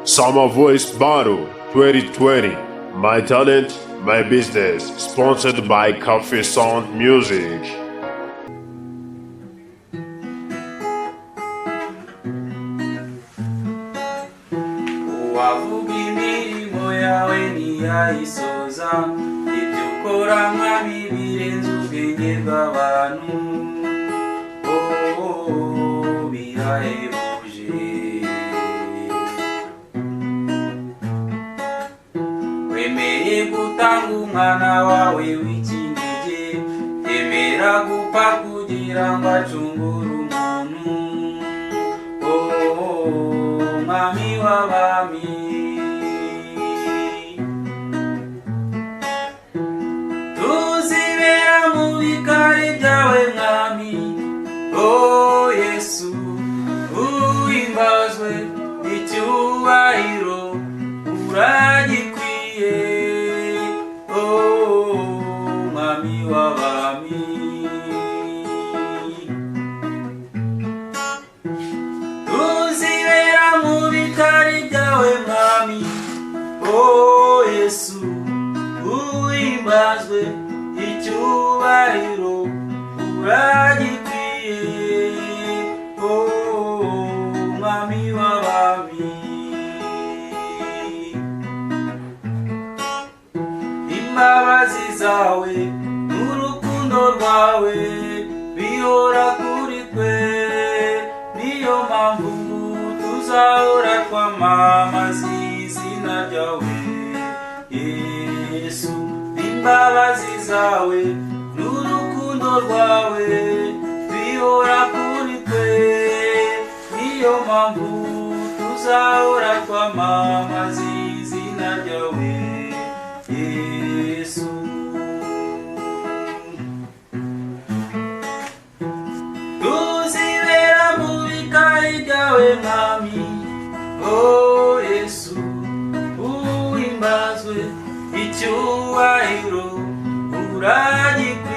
Summer Voice Battle 2020. My talent, my business. Sponsored by Coffee Sound Music. Wavuga imirimo yawe ntiyayisoza, ibyo ukora mwami birenze ubwenge bw'abantu. Birahebuje. Wemeye gutanga umwana wawe w'ikinege, yemera gupfa kugira ngo acungure umuntu. Mwami w'abami, tuzibera mu bikari byawe mwami. Yesu uhimbazwe, icyubahiro uragikwiye. Mwami w'abami, tuzibera mu bikari byawe mwami. Yesu uhimbazwe, icyubahiro uragikwiye. Mwami w'abami, imbabazi zawe n'urukundo rwawe bihora kuri twe, niyo mpamvu tuzahora twamamaza izina ryawe Yesu. Imbabazi zawe n'urukundo rwawe bihora kuri twe, niyo mpamvu tuzahora twamamaza izina ryawe Yesu. Tuzibera mu bikari byawe mwami. Yesu uhimbazwe, icyubahiro uragikwiye.